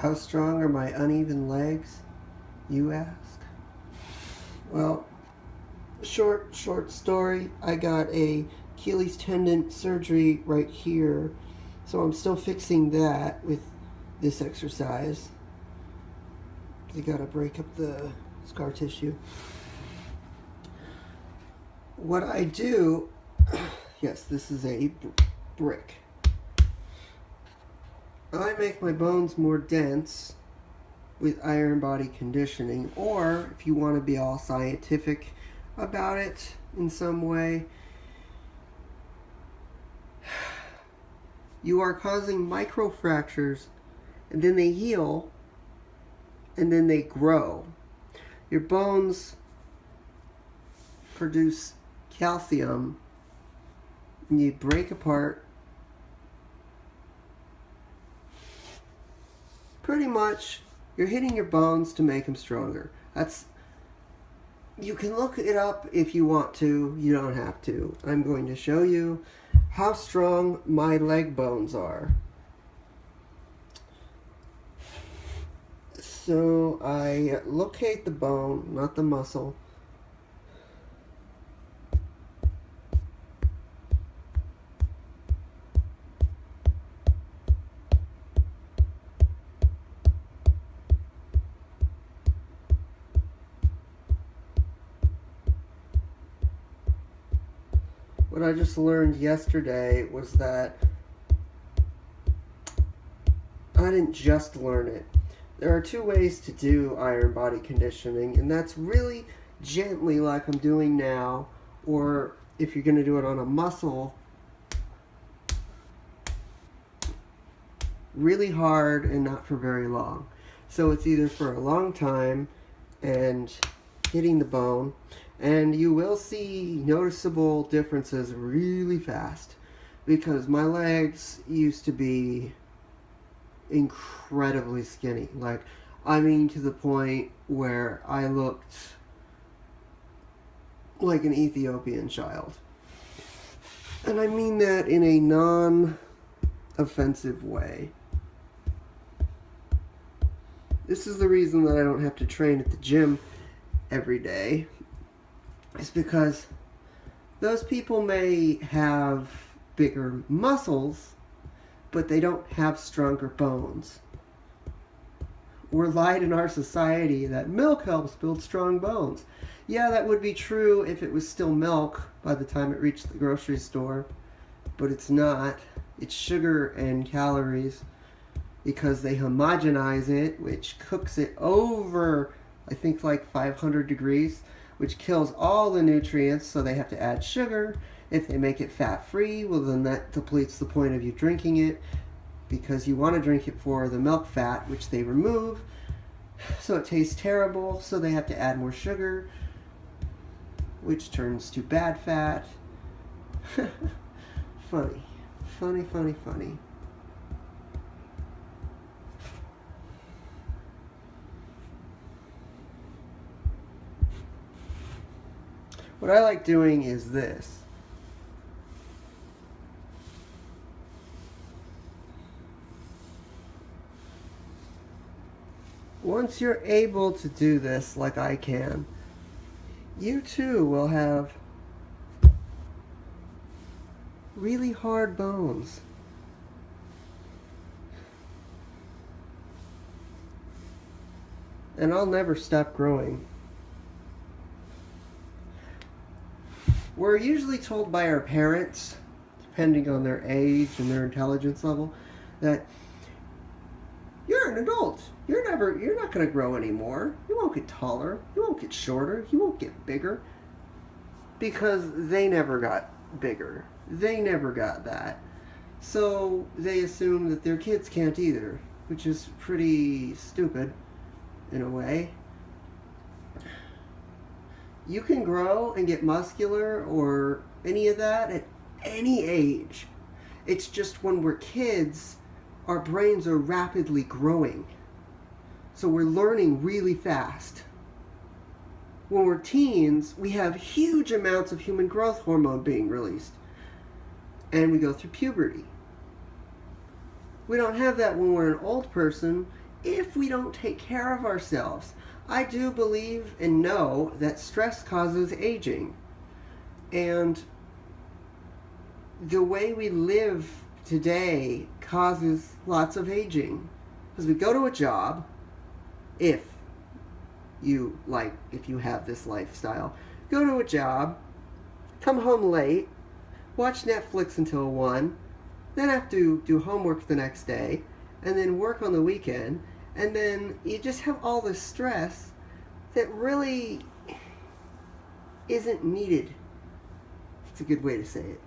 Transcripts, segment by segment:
How strong are my uneven legs, you ask? Well, short story. I got a Achilles tendon surgery right here, so I'm still fixing that with this exercise. You gotta break up the scar tissue. What I do, yes, this is a brick. I make my bones more dense with iron body conditioning, or if you want to be all scientific about it in some way, you are causing microfractures, and then they heal, and then they grow. Your bones produce calcium, and you break apart. Pretty much, you're hitting your bones to make them stronger. You can look it up if you want to. You don't have to. I'm going to show you how strong my leg bones are. So I locate the bone, not the muscle. What I just learned yesterday was that I didn't just learn it. There are two ways to do iron body conditioning, and that's really gently like I'm doing now, or if you're going to do it on a muscle, really hard and not for very long. So it's either for a long time and hitting the bone, and you will see noticeable differences really fast, because my legs used to be incredibly skinny. Like, I mean, to the point where I looked like an Ethiopian child. And I mean that in a non-offensive way. This is the reason that I don't have to train at the gym every day. It's because those people may have bigger muscles, but they don't have stronger bones. We're lied in our society that milk helps build strong bones. Yeah, that would be true if it was still milk by the time it reached the grocery store, but it's not. It's sugar and calories, because they homogenize it, which cooks it over, I think, like 500 degrees, which kills all the nutrients, so they have to add sugar. If they make it fat-free, well, then that depletes the point of you drinking it, because you want to drink it for the milk fat, which they remove, so it tastes terrible, so they have to add more sugar, which turns to bad fat. Funny. Funny, funny, funny. What I like doing is this. Once you're able to do this like I can, you too will have really hard bones. And I'll never stop growing. We're usually told by our parents, depending on their age and their intelligence level, that you're an adult. You're not going to grow anymore. You won't get taller. You won't get shorter. You won't get bigger. Because they never got bigger. They never got that. So they assume that their kids can't either, which is pretty stupid in a way. You can grow and get muscular or any of that at any age. It's just when we're kids, our brains are rapidly growing. So we're learning really fast. When we're teens, we have huge amounts of human growth hormone being released. And we go through puberty. We don't have that when we're an old person, if we don't take care of ourselves. I do believe and know that stress causes aging. And the way we live today causes lots of aging. Because we go to a job, if you have this lifestyle, go to a job, come home late, watch Netflix until 1, then have to do homework the next day, and then work on the weekend, and then you just have all this stress that really isn't needed. It's a good way to say it.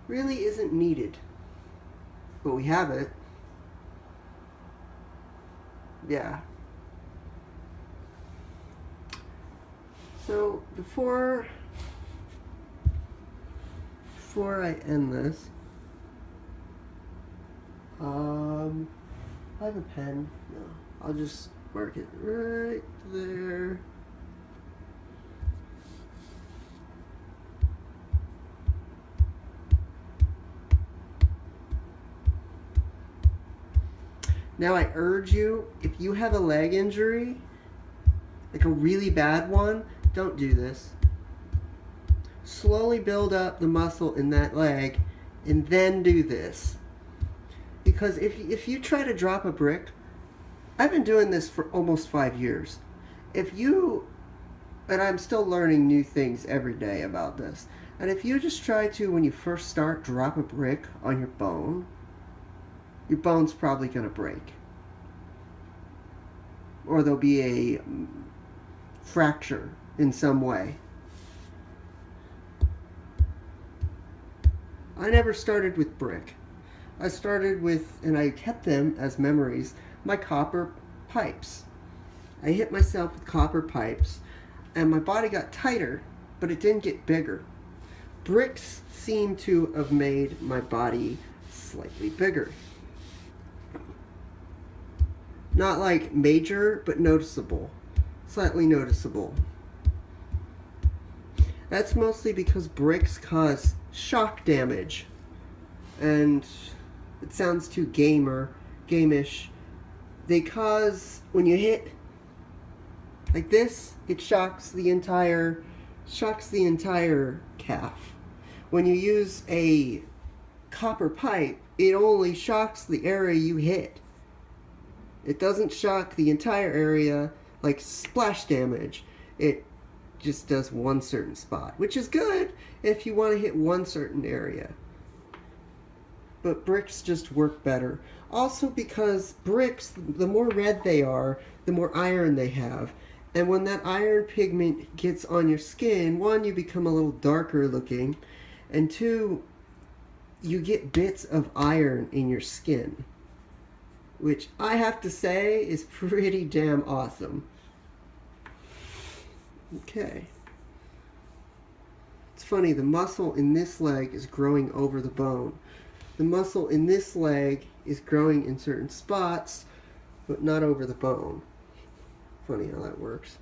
Really isn't needed. But we have it. Yeah. So before I end this, I have a pen. No, I'll just mark it right there. Now I urge you, if you have a leg injury, like a really bad one, don't do this. Slowly build up the muscle in that leg and then do this. Because if you try to drop a brick, I've been doing this for almost 5 years. And I'm still learning new things every day about this. And if you just try to, when you first start, drop a brick on your bone's probably going to break. Or there'll be a fracture in some way. I never started with brick. I started with, and I kept them as memories, my copper pipes. I hit myself with copper pipes, and my body got tighter, but it didn't get bigger. Bricks seem to have made my body slightly bigger. Not like major, but noticeable. Slightly noticeable. That's mostly because bricks cause shock damage. And it sounds too gamish. They cause, when you hit like this, it shocks the entire calf. When you use a copper pipe, it only shocks the area you hit. It doesn't shock the entire area like splash damage. It just does one certain spot, which is good if you want to hit one certain area. But bricks just work better. Also because bricks, the more red they are, the more iron they have. And when that iron pigment gets on your skin, 1, you become a little darker looking, and 2, you get bits of iron in your skin, which I have to say is pretty damn awesome. Okay. It's funny, the muscle in this leg is growing over the bone. The muscle in this leg is growing in certain spots, but not over the bone. Funny how that works.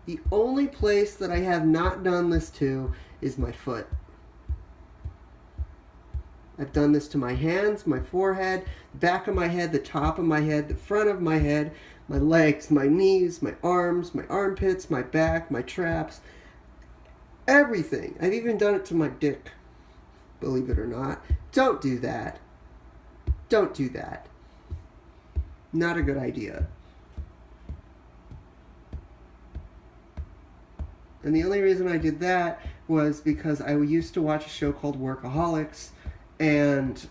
The only place that I have not done this to is my foot. I've done this to my hands, my forehead, back of my head, the top of my head, the front of my head, my legs, my knees, my arms, my armpits, my back, my traps, everything. I've even done it to my dick, believe it or not. Don't do that. Don't do that. Not a good idea. And the only reason I did that was because I used to watch a show called Workaholics, and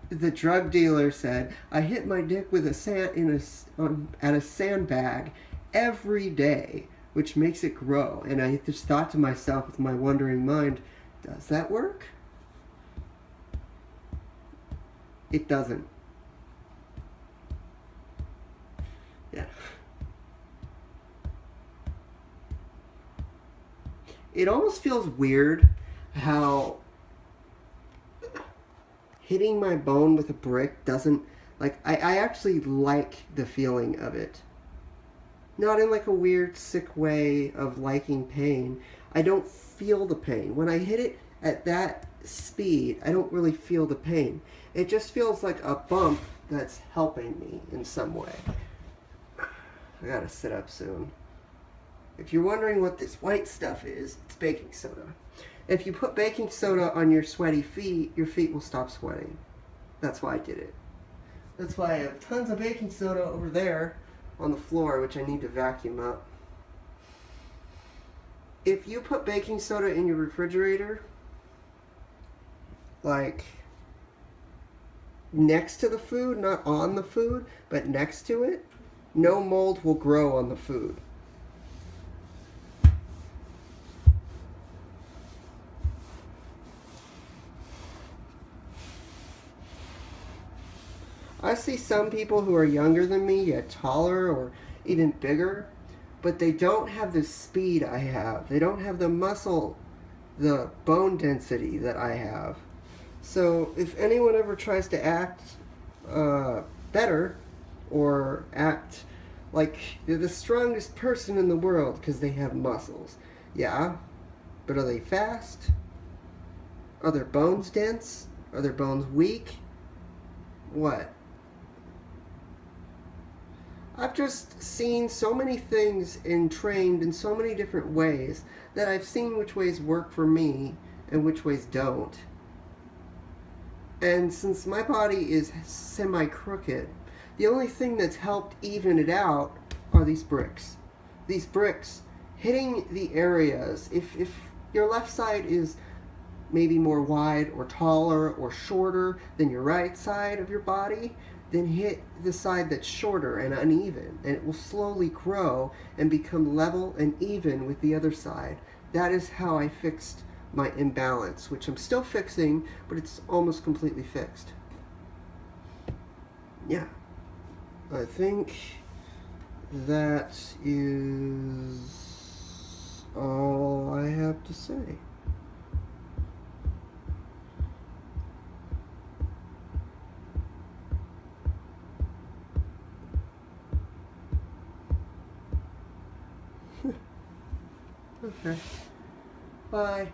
the drug dealer said, I hit my dick with at a sandbag every day, which makes it grow. And I just thought to myself with my wondering mind, does that work? It doesn't. Yeah. It almost feels weird how hitting my bone with a brick doesn't, like, I actually like the feeling of it. Not in like a weird, sick way of liking pain. I don't feel the pain. When I hit it at that speed. I don't really feel the pain. It just feels like a bump that's helping me in some way. I gotta sit up soon. If you're wondering what this white stuff is, it's baking soda. If you put baking soda on your sweaty feet, your feet will stop sweating. That's why I did it. That's why I have tons of baking soda over there on the floor, which I need to vacuum up. If you put baking soda in your refrigerator, like next to the food, not on the food, but next to it, no mold will grow on the food. I see some people who are younger than me, yet taller or even bigger, but they don't have the speed I have. They don't have the muscle, the bone density that I have. So if anyone ever tries to act better or act like they're the strongest person in the world because they have muscles, yeah, but are they fast? Are their bones dense? Are their bones weak? What? I've just seen so many things and trained in so many different ways that I've seen which ways work for me and which ways don't. And since my body is semi-crooked, the only thing that's helped even it out are these bricks. These bricks hitting the areas. If your left side is maybe more wide or taller or shorter than your right side of your body, then hit the side that's shorter and uneven, and it will slowly grow and become level and even with the other side. That is how I fixed my imbalance, which I'm still fixing, but it's almost completely fixed. Yeah. I think that is all I have to say. Okay. Bye.